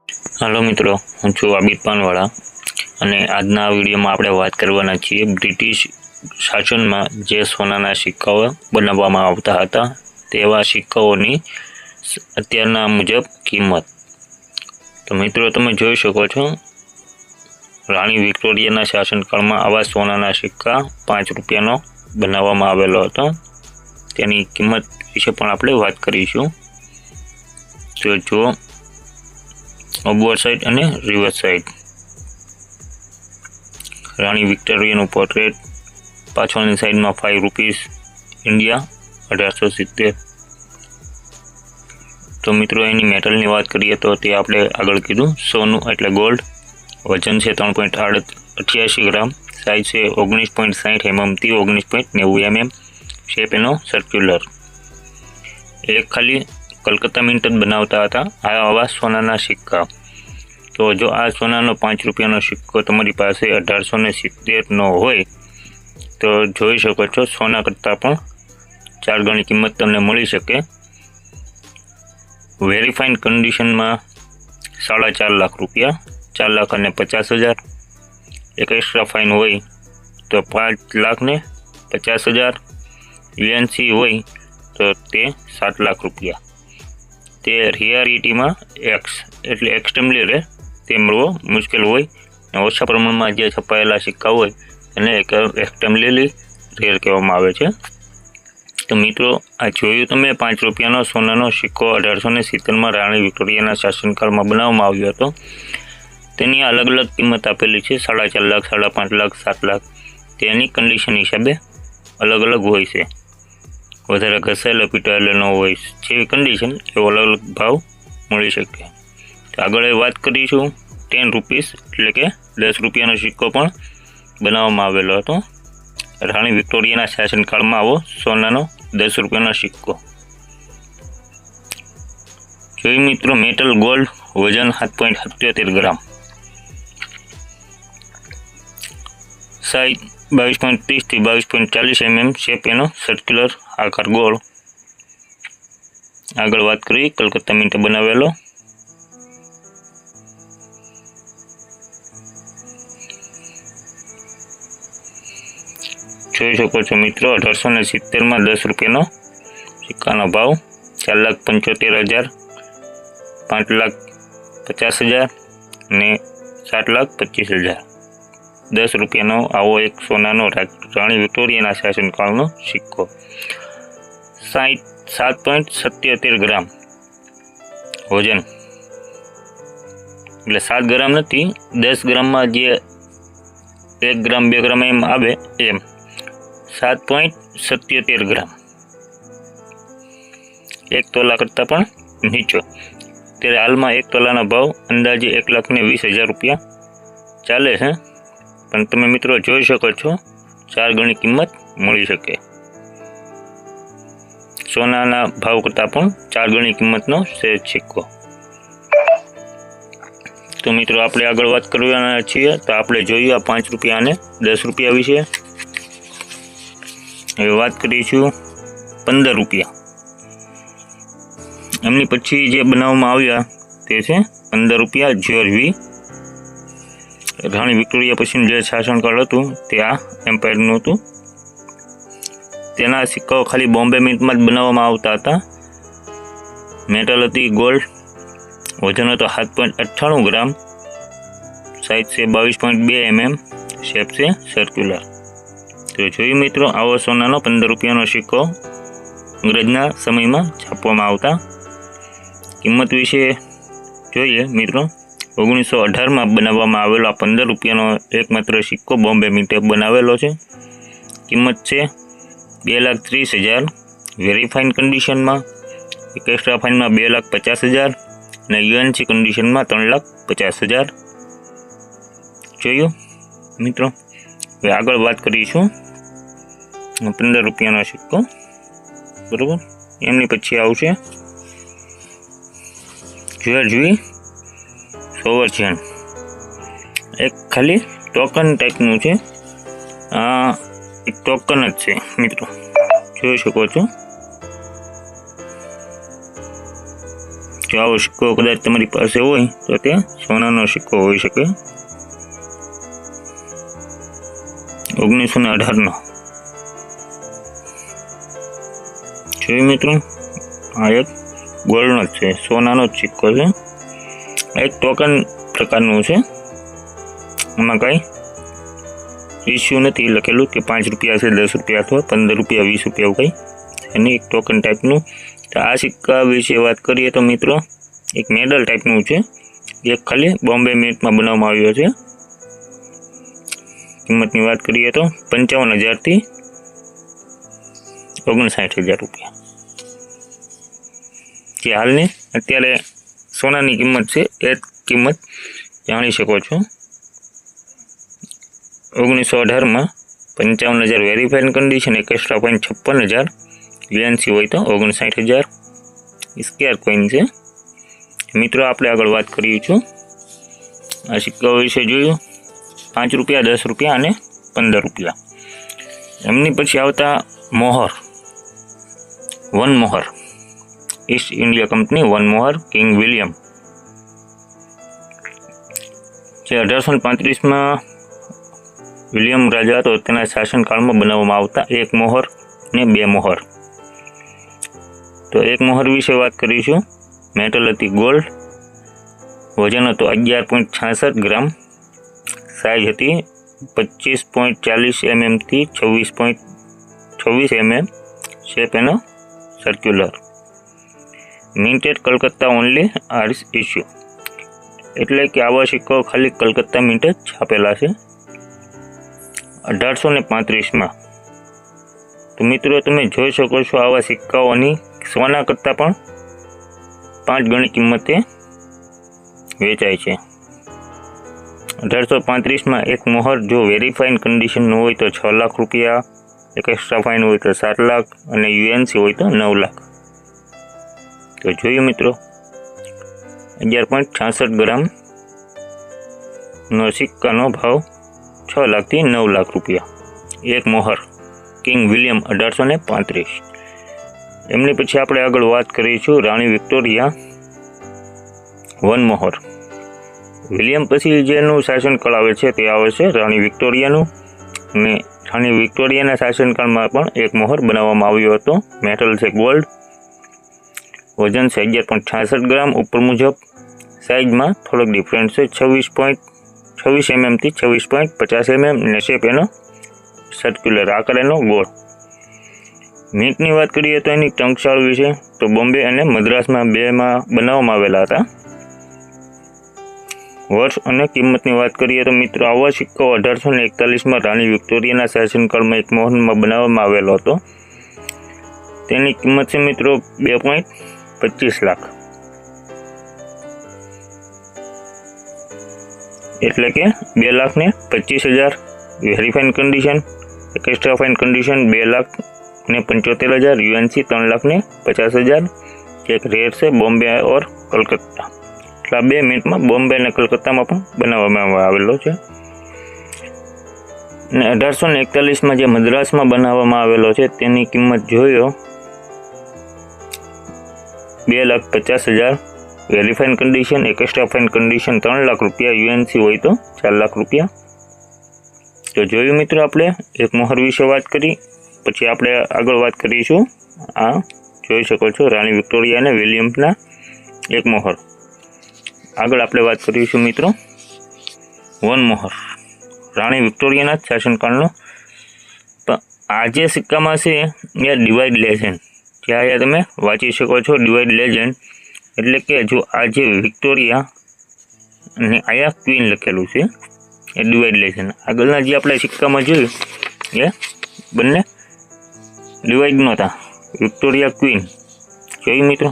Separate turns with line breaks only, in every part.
Hello मित्रों, हूँ छू आबिद पानवाड़ा અને આજના વિડીયોમાં આપણે વાત કરવાના છીએ બ્રિટિશ શાસનમાં જે સોનાના સિક્કાઓ બનાવવામાં આવતા હતા તેવા સિક્કાઓની અત્યારના મુજબ કિંમત। તો મિત્રો તમે જોઈ શકો છો, રાણી વિક્ટોરિયાના શાસનકાળમાં આવા સોનાના સિક્કા 5 રૂપિયાનો બનાવવામાં આવેલો હતો। તેની કિંમત વિશે પણ આપણે વાત કરીશું। તો જો ઓબવર્ડ સાઇડ અને રિવર્સ સાઇડ રાણી વિક્ટોરિયાનું પોર્ટ્રેટ, પાછળની સાઈડમાં 5 રૂપીસ, ઇન્ડિયા 1870। તો મિત્રો એની મેટલની વાત કરીએ તો તે આપણે આગળ કીધું, સોનું એટલે ગોલ્ડ, વજન છે 3.88 ગ્રામ, સાઇઝ છે 19.60 mm થી 19.90 mm, શેપ એનો સર્ક્યુલર। એક ખાલી કલકત્તા મિન્ટ જ બનાવતા હતા આવા સોનાના સિક્કા। તો જો આ સોનાનો 5 રૂપિયાનો સિક્કો તમારી પાસે 1870નો હોય તો જોઈ શકો છો સોના કરતાં પણ 4 ગણી કિંમત તમને મળી શકે। વેરીફાઈડ કન્ડિશનમાં 4.5 લાખ રૂપિયા, 4,50,000। એક એક્સ્ટ્રા ફાઇન હોય તો 5,50,000। યુએનસી હોય તો તે 7 લાખ રૂપિયા। તે રિયારિટીમાં એક્સ એટલે એક્સટ્રીમલી રેર તે મળવો મુશ્કેલ હોય, અને ઓછા પ્રમાણમાં જે છપાયેલા સિક્કા હોય એને એક્સટ્રીમલી રેર કહેવામાં આવે છે। તો મિત્રો આ જોયું તમે 5 રૂપિયાનો સોનાનો સિક્કો 1870માં રાણી વિક્ટોરિયાના શાસનકાળમાં બનાવવામાં આવ્યો હતો। તેની અલગ અલગ કિંમત આપેલી છે, 4.5 લાખ, 5.5 લાખ, 7 લાખ। તેની કન્ડિશન હિસાબે અલગ અલગ હોય છે, વધારે ઘસાયેલો પીટાયેલો ન હોય, જેવી કન્ડિશન એવો અલગ અલગ ભાવ મળી શકે। તો આગળ વાત કરીશું 10 રૂપીસ એટલે કે 10 રૂપિયાનો સિક્કો પણ બનાવવામાં આવેલો હતો રાણી વિક્ટોરિયાના શાસનકાળમાં। આવો સોનાનો 10 રૂપિયાનો સિક્કો જોઈ મિત્રો, મેટલ ગોલ્ડ, વજન 7.77 ગ્રામ, સાઇઝ 22.30 થી 22.40 mm, શેપ એનો સર્ક્યુલર આકાર ગોળ। આગળ વાત કરીએ કલકત્તા મિન્ટ બનાવેલો, જોઈ શકો છો મિત્રો 1870માં 10 રૂપિયાનો સિક્કાનો ભાવ 4,75,000, 5,50,000 અને 7,25,000। 10 રૂપિયાનો આવો એક સોનાનો રાણી વિક્ટોરિયાના શાસનકાળનો સિક્કો, સાઇઝ 7.77 ગ્રામ, વજન એટલે 7 ગ્રામ નથી, 10 ગ્રામમાં જે 1 ગ્રામ 2 ગ્રામ એમ આવે એમ 7.77 ગ્રામ, 1 તોલા કરતાં પણ નીચો। ત્યારે હાલમાં 1 તોલાનો ભાવ અંદાજે 1,20,000 રૂપિયા ચાલે છે, પણ તમે મિત્રો જોઈ શકો છો 4 ગણી કિંમત મળી શકે। સોનાના ભાવ કરતાં પણ 4 ગણી કિંમતનો સહેજ સિક્કો। તો મિત્રો આપણે આગળ વાત કરવાના છીએ, તો આપણે જોઈએ આ 5 રૂપિયા અને 10 રૂપિયા વિશે। હવે વાત કરીશું 15 રૂપિયા। એમની પછી જે બનાવવામાં આવ્યા તે છે 15 રૂપિયા જ્યોર્જ વી। રાણી વિક્ટોરિયા પછીનું જે શાસનકાળ હતું તે આ એમ્પાયરનું હતું। તેના સિક્કાઓ ખાલી બોમ્બે મિન્ટમાં જ બનાવવામાં આવતા હતા। મેટલ હતી ગોલ્ડ, વજન હતો 7.98 ગ્રામ, સાઇઝ છે 22.2 mm, શેપ છે સર્ક્યુલર। તો જોયું મિત્રો, આવો સોનાનો 15 રૂપિયાનો સિક્કો અંગ્રેજના સમયમાં છાપવામાં આવતા। કિંમત વિશે જોઈએ મિત્રો, 1918માં બનાવવામાં આવેલો આ 15 રૂપિયાનો એકમાત્ર સિક્કો બોમ્બે મિન્ટે બનાવેલો છે। કિંમત છે 2,30,000, વેરીફાઈડ કન્ડિશનમાં, એક એક્સ્ટ્રા ફાઇનમાં 2,50,000 અને યુએનસી કન્ડિશનમાં 3,50,000। જોયું મિત્રો, હવે આગળ વાત કરીશું 15 રૂપિયાનો સિક્કો, બરાબર। એમની પછી આવશે જ્યોર્જ વી સોવર્જન, એક ખાલી ટોકન ટાઈપનું છે, આ એક ટોકન જ છે મિત્રો, જોઈ શકો છો। જો આવો સિક્કો કદાચ તમારી પાસે હોય તો તે સોનાનો સિક્કો હોઈ શકે। 1918નો જોયું મિત્રો, આ એક ગોલ્ડનો જ છે, સોનાનો જ સિક્કો છે। એક ટોકન પ્રકારનું છે, એમાં કાંઈ ઇસ્યુ નથી લખેલું કે 5 રૂપિયા છે, 10 રૂપિયા અથવા 15 રૂપિયા 20 રૂપિયા એવું કંઈ એની એક ટોકન ટાઈપનું। તો આ સિક્કા વિશે વાત કરીએ તો મિત્રો એક મેડલ ટાઈપનું છે, એક ખાલી બોમ્બે મિન્ટમાં બનાવવામાં આવ્યો છે। કિંમતની વાત કરીએ તો 55,000 થી 59,000 રૂપિયા, જે હાલની અત્યારે સોનાની કિંમત છે એ કિંમત જાણી શકો છો। 1918માં 55,000 વેરીફાઈડ કન્ડિશન, એક એક્સ્ટ્રા ફાઇન 56,000, યુએનસી હોય તો 59,000 સ્કેર કોઈન છે। મિત્રો આપણે આગળ વાત કરીએ છું આ સિક્કાઓ વિશે જોયું, 5 રૂપિયા, 10 રૂપિયા અને 15 રૂપિયા। એમની પછી આવતા મોહર, વન મોહર, ઈસ્ટ ઇન્ડિયા કંપની વન મોહર કિંગ વિલિયમ, જે 1835માં વિલિયમ રાજા હતો તેના શાસનકાળમાં બનાવવામાં આવતા એક મોહર ને 2 મોહર। તો એક મોહર વિશે વાત કરીશું। મેટલ હતી ગોલ્ડ, વજન હતો 11.66 ગ્રામ, સાઇઝ હતી 25.40 mm થી 26.26 mm, શેપ એનો સર્ક્યુલર, મિન્ટેડ કલકત્તા ઓનલી આર્સ ઇસ્યુ, એટલે કે આવા સિક્કાઓ ખાલી કલકત્તા મિન્ટ જ છાપેલા છે 1835માં। તો મિત્રો તમે જોઈ શકો છો આવા સિક્કાઓની સોના કરતાં પણ 5 ગણી કિંમતે વેચાય છે। 1835માં એક મોહર જો વેરીફાઈડ કન્ડિશનનું હોય તો 6 લાખ રૂપિયા, એક એક્સ્ટ્રા ફાઇન હોય તો 7 લાખ અને યુએનસી હોય તો 9 લાખ। તો જોયું મિત્રો, 11.66 ગ્રામનો સિક્કાનો ભાવ 6 લાખથી 9 લાખ રૂપિયા, એક મોહર કિંગ વિલિયમ 1835। એમની પછી આપણે આગળ વાત કરીશું રાણી વિક્ટોરિયા વન મોહર। વિલિયમ પછી જેનું શાસનકાળ આવે છે તે આવે છે રાણી વિક્ટોરિયાનું, અને રાણી વિક્ટોરિયાના શાસનકાળમાં પણ એક મોહર બનાવવામાં આવ્યો હતો। મેટલ છે ગોલ્ડ, વજન છે 11.66 ગ્રામ ઉપર મુજબ, સાઇઝમાં થોડોક ડિફરન્સ છે 26.26 mm થી 26.50 mm, અને શેપ એનો સર્ક્યુલર આકાર એનો ગોળ। મિન્ટની વાત કરીએ તો એની ટંકશાળ વિશે તો બોમ્બે અને મદ્રાસમાં બેમાં બનાવવામાં આવેલા હતા। વર્ષ અને કિંમતની વાત કરીએ તો મિત્રો આવા સિક્કાઓ 1841માં રાણી વિક્ટોરિયાના શાસનકાળમાં એક મોહરમાં બનાવવામાં આવેલો હતો। તેની કિંમત છે મિત્રો 2.25 લાખ, એટલે કે 2,25,000 વેરીફાઈડ કન્ડિશન, એક એક્સ્ટ્રા ફાઇન કન્ડિશન 2,75,000, યુએનસી 3,50,000, એક રેર છે બોમ્બે ઓર કલકત્તા। એટલા 2 મિનિટમાં બોમ્બે અને કલકત્તામાં પણ બનાવવામાં આવેલો છે। અને 1841માં જે મદ્રાસમાં બનાવવામાં આવેલો છે તેની કિંમત જોયો 2,50,000, વેરીફાઈડ કન્ડિશન, એક એક્સ્ટ્રા ફાઇન કન્ડિશન 3 લાખ રૂપિયા, યુએનસી હોય તો 4 લાખ રૂપિયા। તો જોયું મિત્રો આપણે એક મોહર વિશે વાત કરી, પછી આપણે આગળ વાત કરીશું આ જોઈ શકો છો રાણી વિક્ટોરિયા અને વિલિયમ્સના એક મોહર। આગળ આપણે વાત કરીશું મિત્રો વન મોહર, રાણી વિક્ટોરિયાના શાસનકાળનો। તો આ જે સિક્કામાં છે એ ડિવાઇડ લેજેન્ડ, જે અહીંયા તમે વાંચી શકો છો ડિવાઇડ લેજેન્ડ, એટલે કે જો આ જે વિક્ટોરિયા અને અહીંયા ક્વીન લખેલું છે એ ડિવાઇડ લેજેન્ડ, આગળના જે આપણે સિક્કામાં જોયું એ બંને ડિવાઇડ નહોતા, વિક્ટોરિયા ક્વીન જોયું મિત્રો,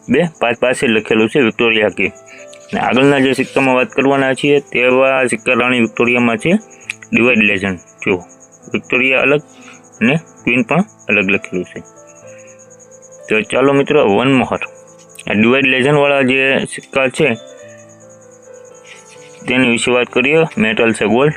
2 5 પાસે લખેલું છે વિક્ટોરિયા ક્વીન, અને આગળના જે સિક્કામાં વાત કરવાના છીએ તેવા સિક્કા રાણી વિક્ટોરિયામાં છે ડિવાઇડ લેજેન્ડ, જો વિક્ટોરિયા અલગ અને ક્વીન પણ અલગ લખેલું છે। તો ચાલો મિત્રો વન મોહર, આ ડિવાઇડ લેજેન્ડવાળા જે સિક્કા છે તેની વિશે વાત કરીએ। મેટલ છે ગોલ્ડ,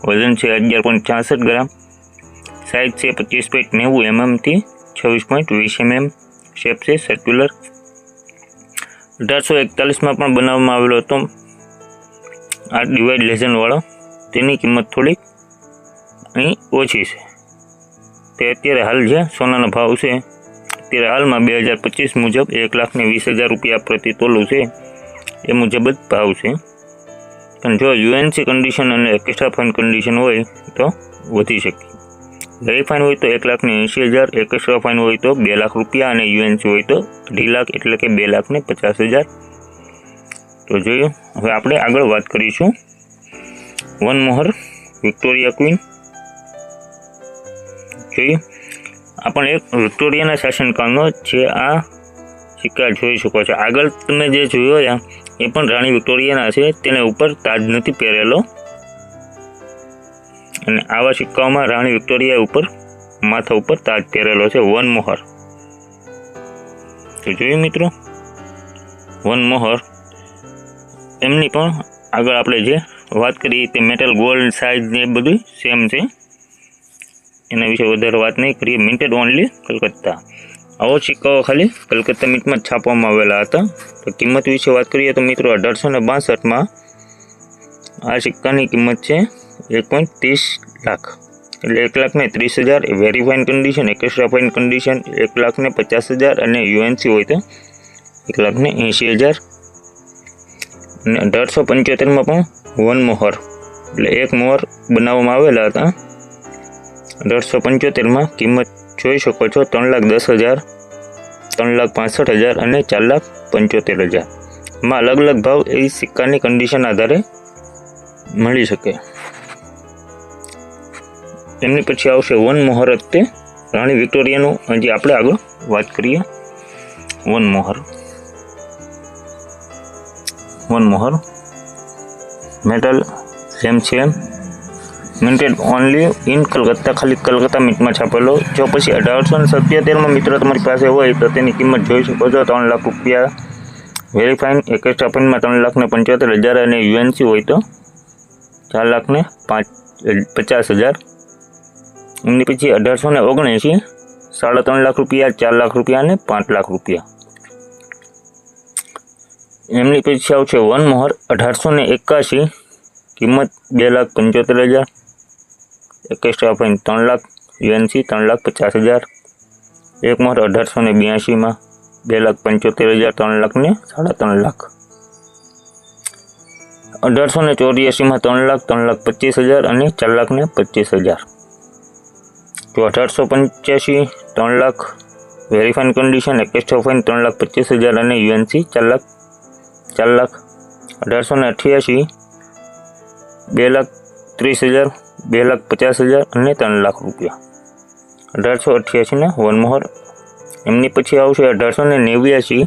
વજન છે 11.66 ગ્રામ, સાઇઝ છે 25.90 mm થી 26.20 mm, શેપ છે સર્ક્યુલર, 1841 પણ બનાવવામાં આવેલો હતો આ ડિવાઇડ લેઝન્ડવાળો. તેની કિંમત થોડીક અહીં ઓછી છે. તે અત્યારે હાલ જે સોનાનો ભાવ છે અત્યારે હાલમાં 2025 મુજબ 1,20,000 રૂપિયા પ્રતિ તોલું છે. એ મુજબ જ ભાવ છે. પણ જો યુએનસી કન્ડિશન અને એક્સ્ટ્રા ફાઇન કન્ડિશન હોય તો વધી શકે. વેરી ફાઇન હોય તો 1,80,000, એક્સ્ટ્રા ફાઇન હોય તો 2 લાખ રૂપિયા અને યુએનસી હોય તો 2.5 લાખ એટલે કે 2,50,000. તો જોયું. હવે આપણે આગળ વાત કરીશું વન મોહર વિક્ટોરિયા ક્વીન. જોયું આ પણ એક વિક્ટોરિયાના શાસનકાળનો જે આ સિક્કા જોઈ શકો છો. આગળ તમે જે જોયો એ પણ રાણી વિક્ટોરિયાના છે. તેને ઉપર તાજ નથી પહેરેલો અને આવા સિક્કાઓમાં રાણી વિક્ટોરિયા ઉપર માથા ઉપર તાજ પહેરેલો છે. વન મોહર. તો જોયું મિત્રો વન મોહર એમની પણ આગળ આપણે જે વાત કરી તે મેટલ ગોલ્ડ સાઇઝ ને બધું સેમ છે. એના વિશે વધારે વાત નહીં કરીએ. મિન્ટેડ ઓનલી કલકત્તા. આવો સિક્કાઓ ખાલી કલકત્તા મિન્ટમાં જ છાપવામાં આવેલા હતા. તો કિંમત વિશે વાત કરીએ તો મિત્રો 1862માં આ સિક્કાની કિંમત છે 1.30 લાખ એટલે 1,30,000. Very fine condition, extra fine condition 1,50,000 અને યુએનસી હોય તો 1,80,000. અને 1875માં પણ વન મોહર એટલે એક મોહર બનાવવામાં આવેલા હતા. 1875માં કિંમત જોઈ શકો છો 3,10,000, 3,65,000 અને 4,75,000. માં અલગ અલગ ભાવ એ સિક્કાની કન્ડિશન આધારે મળી શકે. એમની પછી આવશે વન મોહર તે રાણી વિક્ટોરિયાનું. હજી આપણે આગળ વાત કરીએ વન મોહર. વન મોહર મેટલ સેમ છે. મિન્ટેડ ઓનલી ઇન કલકત્તા. ખાલી કલકત્તા મિન્ટમાં છાપેલો. જો પછી 1877માં મિત્રો તમારી પાસે હોય તો તેની કિંમત જોઈ શકો છો 3 લાખ રૂપિયા. વેરી ફાઇન એક્સ્ટ્રા ફાઇનમાં 3,75,000 અને યુએનસી હોય તો 4,50,000. એમની પછી 1879 3.5 લાખ રૂપિયા, 4 લાખ રૂપિયા અને 5 લાખ રૂપિયા. એમની પછી આવશે વન મોહર 1881 કિંમત 2,75,000, એક્સ્ટ્રા ફાઇન 3 લાખ, યુએનસી 3,50,000. એક મોહર 1882માં 2,75,000, 3 લાખ ને 3.5 લાખ. 1884માં 3 લાખ, 3,25,000 અને 4,25,000. તો 1885 3 lakh, very fine condition, extra fine 3,25,000 અને યુએનસી 4 લાખ. 1888 2,30,000, 2,50,000 અને 3 લાખ રૂપિયા. 1888ના વન મોહર. એમની પછી આવશે 1889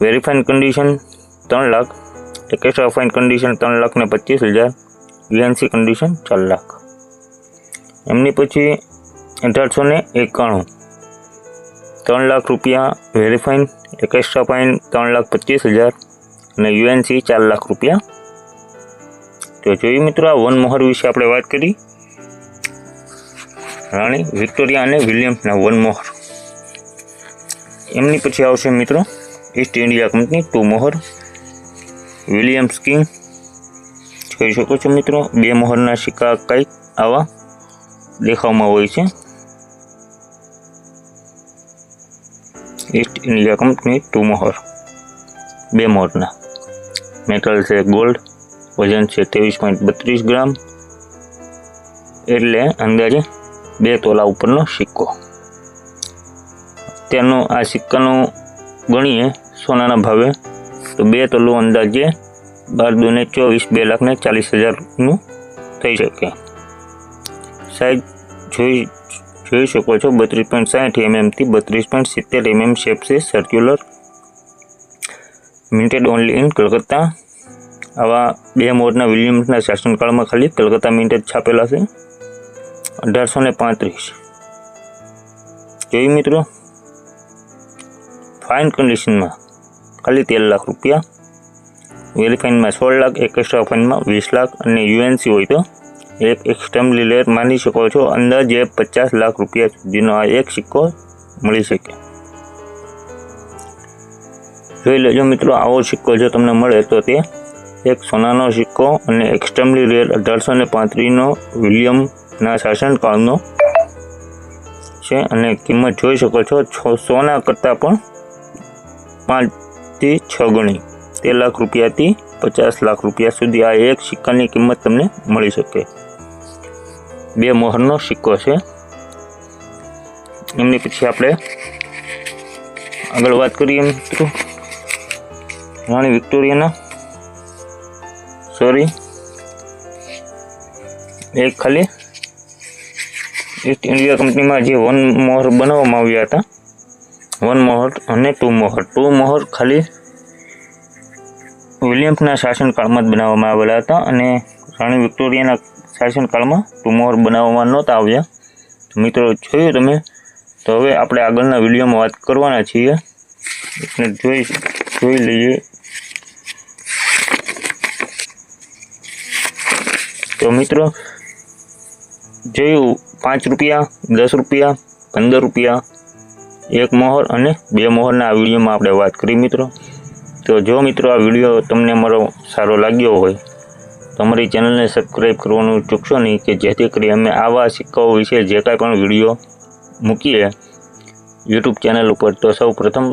very fine condition 3 lakh, extra fine condition 3,25,000, UNC condition 4 lakh. એમની પછી 1891 3 લાખ રૂપિયા, વેરી ફાઇન, એક્સ્ટ્રા ફાઇન 3,25,000 અને યુએનસી 4 લાખ રૂપિયા. તો જોયું મિત્રો આ વન મોહર વિશે આપણે વાત કરી. રાણી વિક્ટોરિયા અને વિલિયમ્સના વન મોહર. એમની પછી આવશે મિત્રો ઈસ્ટ ઇન્ડિયા કંપની 2 મોહર વિલિયમ્સ કિંગ. જોઈ શકો છો મિત્રો 2 મોહરના સિક્કા કંઈક આવા દેખાવમાં હોય છે. ઈસ્ટ ઇન્ડિયા કંપની 2 મોહર 2 મોહરના. મેટલ છે ગોલ્ડ, વજન છે 23.32 ગ્રામ એટલે અંદાજે 2 તોલા ઉપરનો સિક્કો. તેનો આ સિક્કાનું ગણીએ સોનાના ભાવે તો 2 તોલું અંદાજે 12 × 2 = 2,40,000નું થઈ શકે. સાઇઝ જોઈ શકો છો 32.60 mm થી 32.70 mm શેપ છે. સર્ક્યુલર. મિન્ટેડ only in Calcutta. આવા 2 મોહરના વિલિયમ્સના શાસનકાળમાં ખાલી કલકત્તા મિન્ટ જ છાપેલા છે. 1835 જોઈ મિત્રો ફાઇન કન્ડિશનમાં ખાલી 13 લાખ રૂપિયા, વેરી ફાઇનમાં 16 લાખ, એક્સ્ટ્રા ફાઇનમાં 20 લાખ અને યુએનસી હોય તો એક એક્સ્ટ્રીમલી લેર માની શકો છો અંદાજે 50 લાખ રૂપિયા સુધીનો આ એક સિક્કો મળી શકે. જોઈ લેજો મિત્રો, આવો સિક્કો જો તમને મળે તો તે એક સોનાનો સિક્કો અને એક્સ્ટ્રીમલી રેર 1835નો વિલિયમના શાસનકાળનો છે અને કિંમત જોઈ શકો છો સોના કરતાં પણ 5 થી 6 ગણી, 13 લાખ રૂપિયાથી 50 લાખ રૂપિયા સુધી આ એક સિક્કાની કિંમત તમને મળી શકે। 2 મોહરનો સિક્કો છે। એમની પછી આપણે આગળ વાત કરીએ મિત્રો રાણી વિક્ટોરિયાના એક ખાલી ઈસ્ટ ઇન્ડિયા કંપનીમાં જે 1 મોહર બનાવવામાં આવ્યા હતા, 1 મોહર અને 2 મોહર। 2 મોહર ખાલી વિલિયમ્સના શાસનકાળમાં જ બનાવવામાં આવેલા હતા અને રાણી વિક્ટોરિયાના શાસનકાળમાં 2 મોહર બનાવવામાં નહોતા આવ્યા। મિત્રો જોયું તમે, તો હવે આપણે આગળના વિડીયોમાં વાત કરવાના છીએ એટલે જોઈ લઈએ। તો મિત્રો જોયું 5 રૂપિયા, 10 રૂપિયા, 15 રૂપિયા, 1 મોહર અને 2 મોહરના આ વિડીયોમાં આપણે વાત કરી મિત્રો। તો જો મિત્રો આ વિડીયો તમને અમારો સારો લાગ્યો હોય તો અમારી ચેનલને સબસ્ક્રાઈબ કરવાનું ચૂકશો નહીં કે જેથી કરી અમે આવા સિક્કાઓ વિશે જે કાંઈ પણ વિડીયો મૂકીએ યુટ્યુબ ચેનલ ઉપર તો સૌ પ્રથમ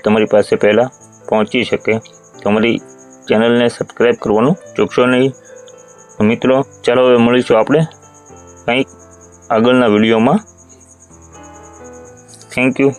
તમારી પાસે પહેલાં પહોંચી શકે। તો અમારી ચેનલને સબસ્ક્રાઈબ કરવાનું ચૂકશો નહીં। તો મિત્રો ચાલો હવે મળીશું આપણે કંઈક આગળના વિડીયોમાં। Thank you.